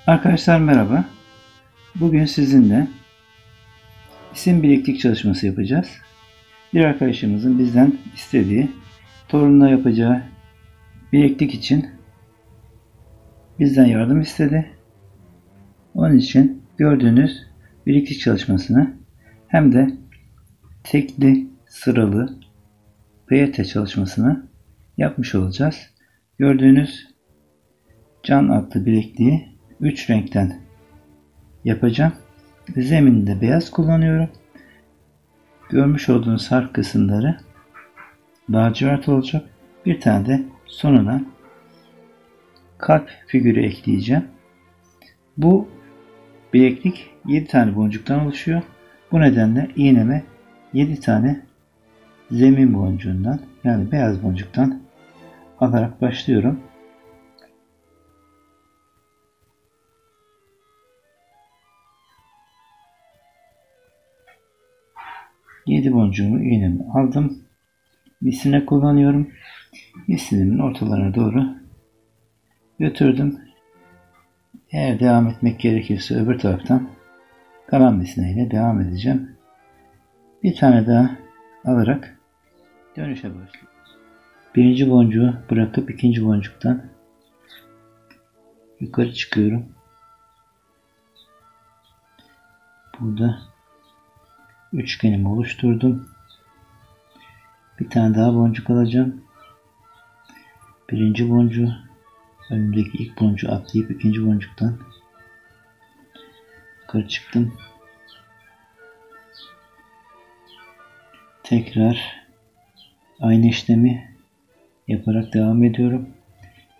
Arkadaşlar merhaba. Bugün sizinle isim bileklik çalışması yapacağız. Bir arkadaşımızın bizden istediği, torununa yapacağı bileklik için bizden yardım istedi. Onun için gördüğünüz bileklik çalışmasını hem de tekli, sıralı piyete çalışmasını yapmış olacağız. Gördüğünüz Can adlı bilekliği 3 renkten yapacağım. Zemininde beyaz kullanıyorum. Görmüş olduğunuz harf kısımları lacivert olacak. Bir tane de sonuna kalp figürü ekleyeceğim. Bu bileklik 7 tane boncuktan oluşuyor. Bu nedenle iğneme 7 tane zemin boncuğundan yani beyaz boncuktan alarak başlıyorum. Yedi boncuğumu iğnemi aldım. Misine kullanıyorum. Misinemin ortalarına doğru götürdüm. Eğer devam etmek gerekirse öbür taraftan kalan misineyle devam edeceğim. Bir tane daha alarak dönüşe başlıyoruz. Birinci boncuğu bırakıp ikinci boncuktan yukarı çıkıyorum. Burada üçgenimi oluşturdum. Bir tane daha boncuk alacağım. Birinci boncuğu önümdeki ilk boncuğu atlayıp ikinci boncuktan yukarı çıktım. Tekrar aynı işlemi yaparak devam ediyorum.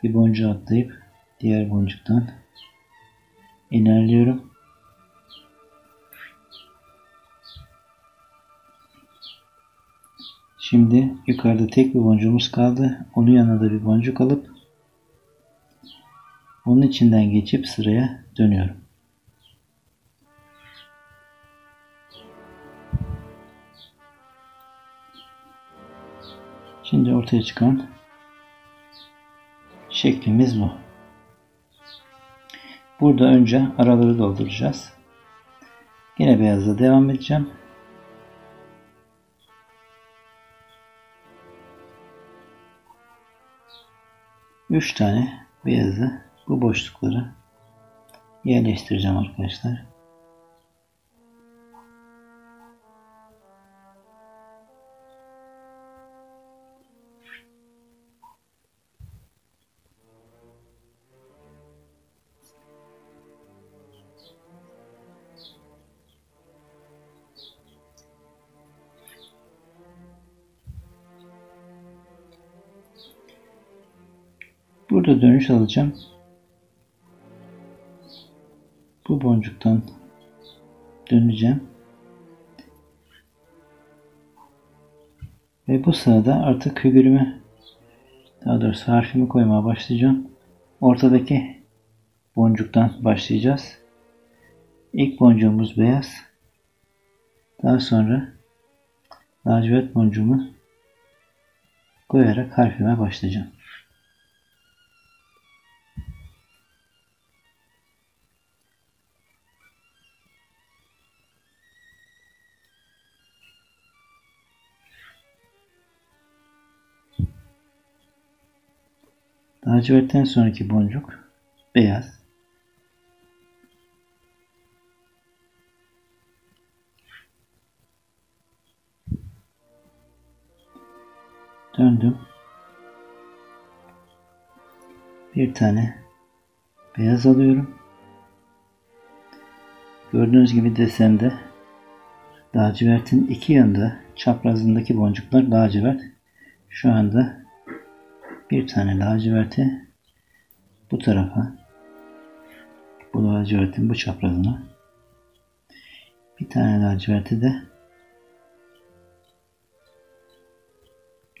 Bir boncuğu atlayıp diğer boncuktan ilerliyorum. Şimdi yukarıda tek bir boncuğumuz kaldı. Onun yanına da bir boncuk alıp onun içinden geçip sıraya dönüyorum. Şimdi ortaya çıkan şeklimiz bu. Burada önce araları dolduracağız. Yine beyazla devam edeceğim. Üç tane beyazı bu boşluklara yerleştireceğim arkadaşlar. Burada dönüş alacağım. Bu boncuktan döneceğim. Ve bu sırada artık figürümü, daha doğrusu harfimi koymaya başlayacağım. Ortadaki boncuktan başlayacağız. İlk boncuğumuz beyaz. Daha sonra lacivert boncuğumu koyarak harfime başlayacağım. Lacivertten sonraki boncuk beyaz. Döndüm. Bir tane beyaz alıyorum. Gördüğünüz gibi desende lacivertin iki yanında çaprazındaki boncuklar lacivert. Şu anda bir tane laciverti bu tarafa, bu lacivertin bu çaprazına, bir tane laciverti de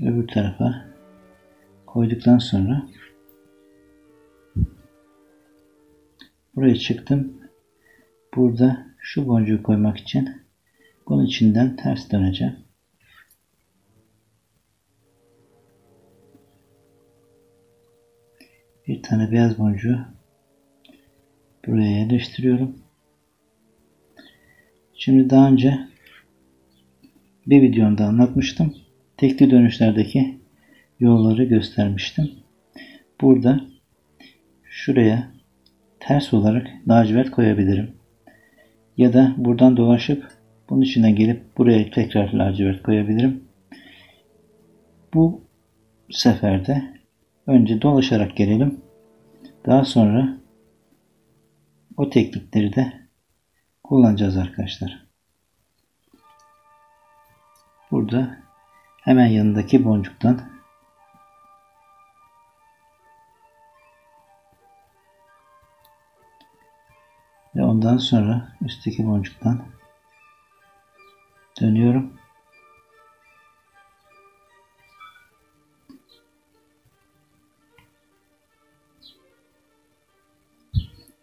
öbür tarafa koyduktan sonra buraya çıktım. Burada şu boncuğu koymak için bunun içinden ters döneceğim. Bir tane beyaz boncuğu buraya yerleştiriyorum. Şimdi daha önce bir videomda anlatmıştım. Tekli dönüşlerdeki yolları göstermiştim. Burada şuraya ters olarak lacivert koyabilirim. Ya da buradan dolaşıp bunun içinden gelip buraya tekrar lacivert koyabilirim. Bu seferde önce dolaşarak gelelim. Daha sonra o teknikleri de kullanacağız arkadaşlar. Burada hemen yanındaki boncuktan ve ondan sonra üstteki boncuktan dönüyorum.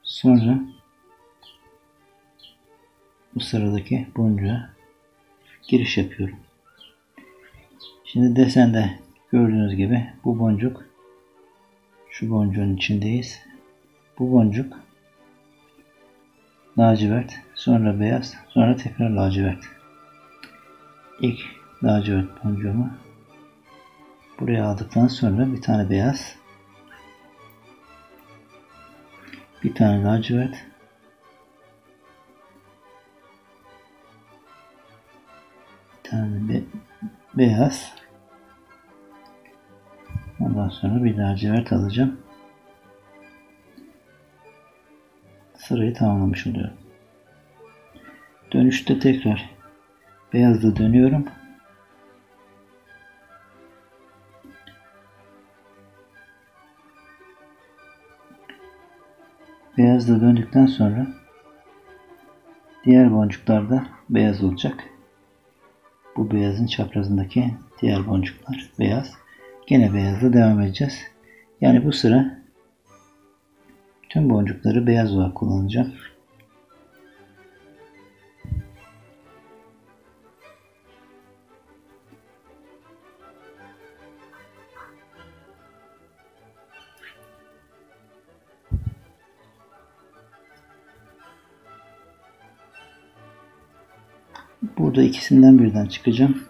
Sonra bu sıradaki boncuğa giriş yapıyorum. Şimdi desende gördüğünüz gibi bu boncuk, şu boncuğun içindeyiz. Bu boncuk lacivert, sonra beyaz, sonra tekrar lacivert. İlk lacivert boncuğumu buraya aldıktan sonra bir tane beyaz, bir tane lacivert, bir tane beyaz, ondan sonra bir lacivert alacağım. Sırayı tamamlamış oluyorum. Dönüşte tekrar beyazla dönüyorum. Beyazla döndükten sonra diğer boncuklar da beyaz olacak. Bu beyazın çaprazındaki diğer boncuklar beyaz. Gene beyazla devam edeceğiz. Yani bu sıra tüm boncukları beyaz olarak kullanacağım. Burada ikisinden birden çıkacağım.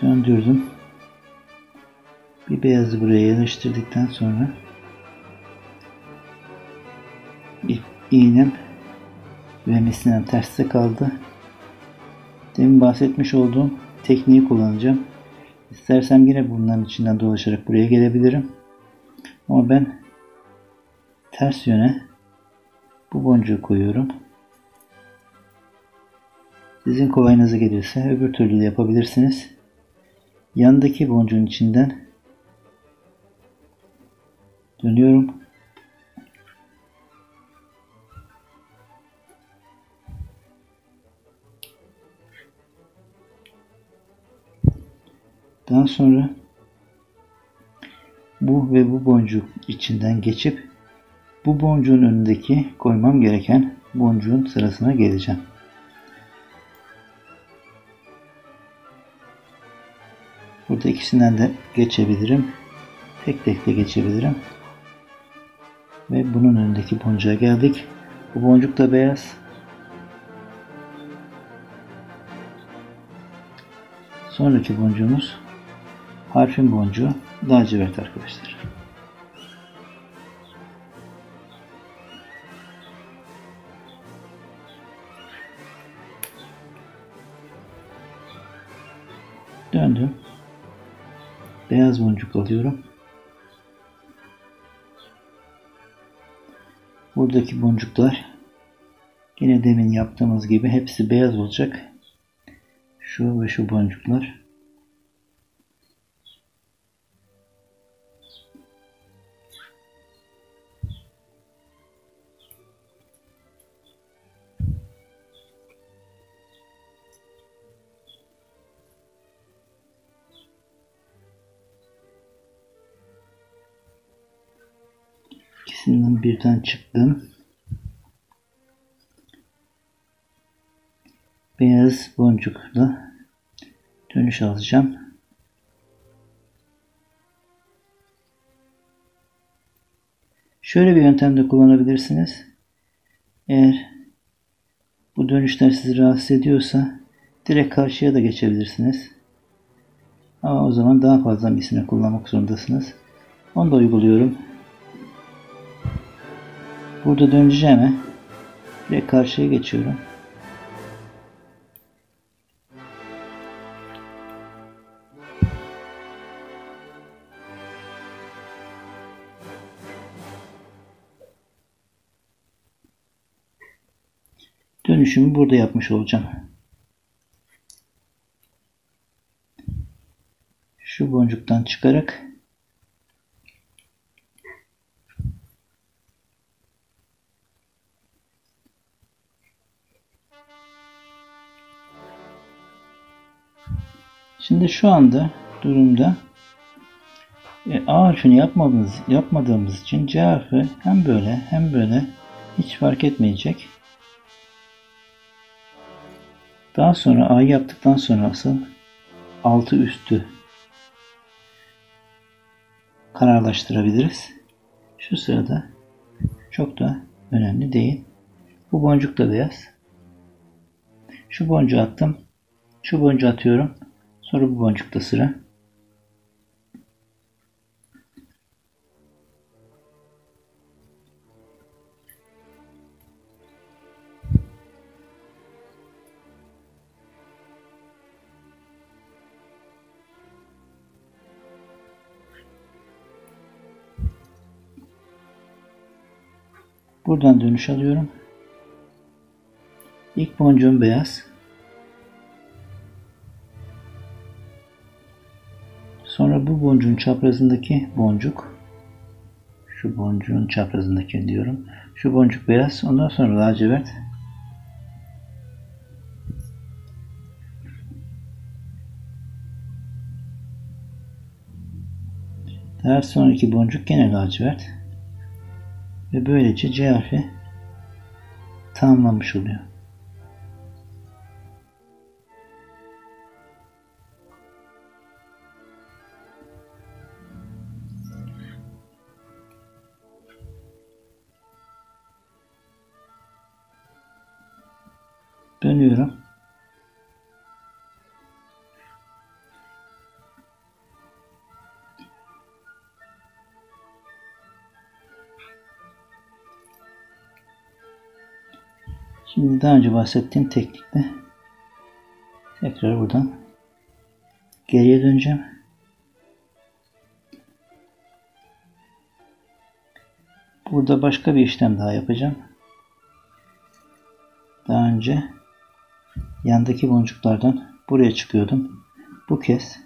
Döndürdüm. Bir beyazı buraya yerleştirdikten sonra iğnem ve misinem terste kaldı. Demin bahsetmiş olduğum tekniği kullanacağım. İstersem yine bunların içinden dolaşarak buraya gelebilirim. Ama ben ters yöne bu boncuğu koyuyorum. Sizin kolayınıza gelirse öbür türlü de yapabilirsiniz. Yandaki boncuğun içinden dönüyorum. Daha sonra bu ve bu boncuk içinden geçip bu boncuğun önündeki koymam gereken boncuğun sırasına geleceğim. Burada ikisinden de geçebilirim. Tek tek de geçebilirim. Ve bunun önündeki boncuğa geldik. Bu boncuk da beyaz. Sonraki boncuğumuz harfin boncuğu lacivert arkadaşlar. Döndüm. Beyaz boncuk alıyorum. Buradaki boncuklar yine demin yaptığımız gibi hepsi beyaz olacak. Şu ve şu boncuklar. İkisinden birden çıktım. Beyaz boncukla dönüş alacağım. Şöyle bir yöntemde kullanabilirsiniz. Eğer bu dönüşler sizi rahatsız ediyorsa direkt karşıya da geçebilirsiniz. Ama o zaman daha fazla misina kullanmak zorundasınız. Onu da uyguluyorum. Burada döneceğime direkt karşıya geçiyorum. Dönüşümü burada yapmış olacağım. Şu boncuktan çıkarak şimdi şu anda durumda A harfini yapmadığımız için C harfi hem böyle hem böyle hiç fark etmeyecek. Daha sonra A'yı yaptıktan sonra asıl altı üstü kararlaştırabiliriz. Şu sırada çok da önemli değil. Bu boncuk da beyaz. Şu boncuğu attım. Şu boncuğu atıyorum. Sonra bu boncukta sıra. Buradan dönüş alıyorum. İlk boncuğum beyaz. Sonra bu boncuğun çaprazındaki boncuk. Şu boncuğun çaprazındaki diyorum. Şu boncuk beyaz. Ondan sonra lacivert. Daha sonraki boncuk gene lacivert. Ve böylece C harfi tamamlanmış oluyor. Dönüyorum. Şimdi daha önce bahsettiğim teknikle tekrar buradan geriye döneceğim. Burada başka bir işlem daha yapacağım. Daha önce yandaki boncuklardan buraya çıkıyordum. Bu kez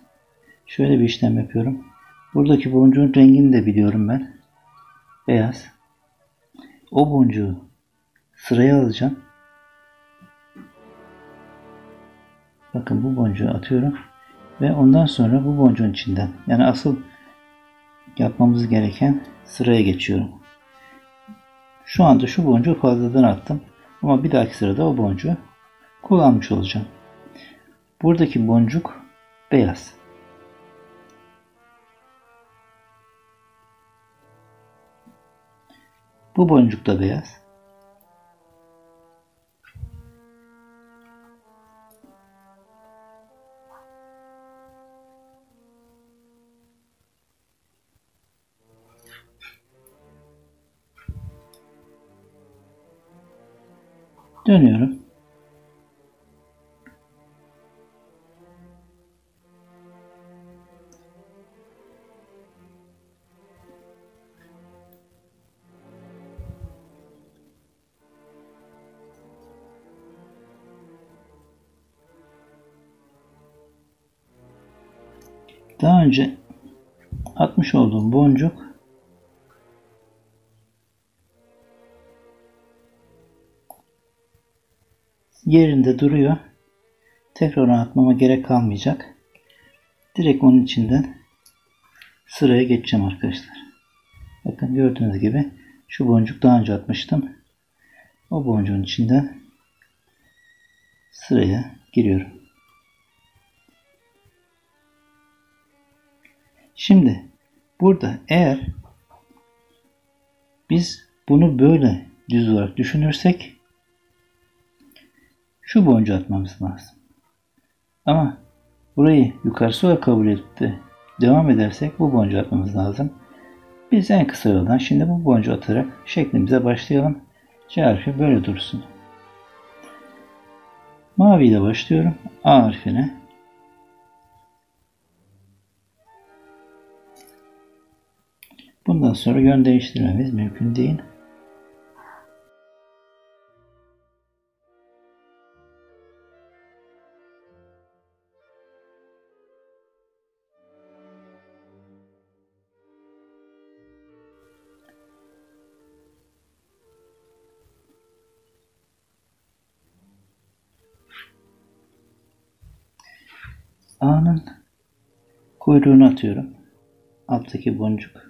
şöyle bir işlem yapıyorum. Buradaki boncuğun rengini de biliyorum ben. Beyaz. O boncuğu sıraya alacağım. Bakın bu boncuğu atıyorum. Ve ondan sonra bu boncuğun içinden, yani asıl yapmamız gereken sıraya geçiyorum. Şu anda şu boncuğu fazladan attım. Ama bir dahaki sırada o boncuğu kullanmış olacağım. Buradaki boncuk beyaz. Bu boncuk da beyaz. Dönüyorum. Daha önce atmış olduğum boncuk yerinde duruyor. Tekrar atmama gerek kalmayacak. Direkt onun içinden sıraya geçeceğim arkadaşlar. Bakın gördüğünüz gibi şu boncuk daha önce atmıştım. O boncuğun içinden sıraya giriyorum. Şimdi burada eğer Biz bunu böyle düz olarak düşünürsek şu boncuğu atmamız lazım. Ama burayı yukarısı olarak kabul edip de devam edersek bu boncuğu atmamız lazım. Biz en kısa yoldan şimdi bu boncuğu atarak şeklimize başlayalım. C harfi böyle dursun. Mavi ile başlıyorum. A harfine. Bundan sonra yön değiştirmemiz mümkün değil. A'nın kuyruğunu atıyorum. Alttaki boncuk.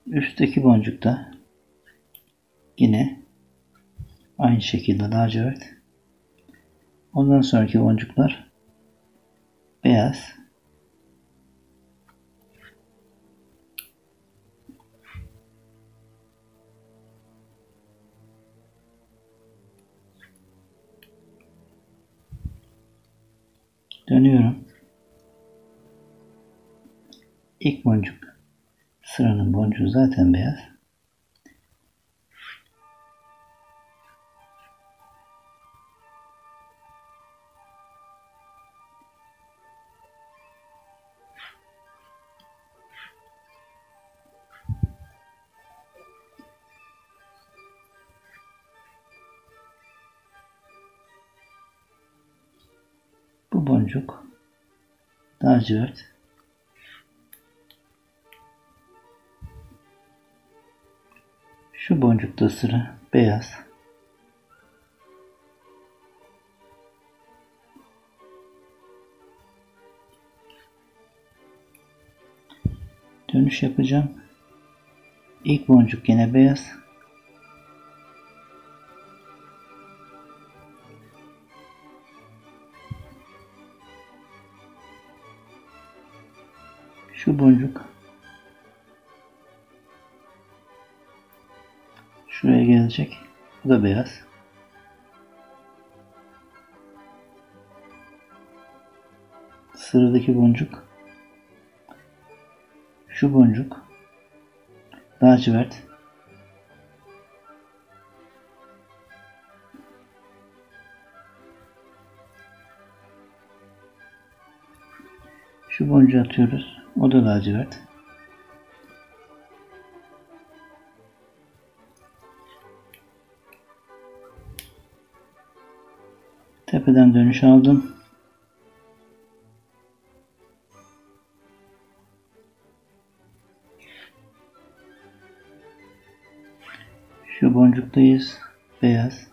Üstteki boncuk da yine aynı şekilde lacivert. Ondan sonraki boncuklar beyaz. Dönüyorum. İlk boncuk. Sıranın boncuğu zaten beyaz. Bu boncuk lacivert. Şu boncukta sıra beyaz. Dönüş yapacağım. İlk boncuk yine beyaz. Şu boncuk şuraya gelecek. Bu da beyaz. Sıradaki boncuk şu boncuk lacivert. Şu boncuğu atıyoruz. O da lacivert. Tepeden dönüş aldım. Şu boncuktayız. Beyaz.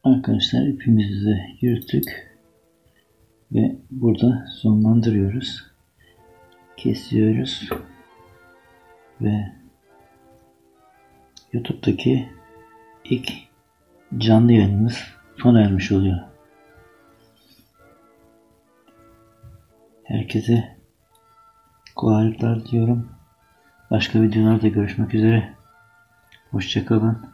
Arkadaşlar ipimizi de yürüttük ve burada sonlandırıyoruz. Kesiyoruz ve YouTube'daki ilk canlı yayınımız sona ermiş oluyor. Herkese kolaylıklar diliyorum. Başka videolarda görüşmek üzere. Hoşça kalın.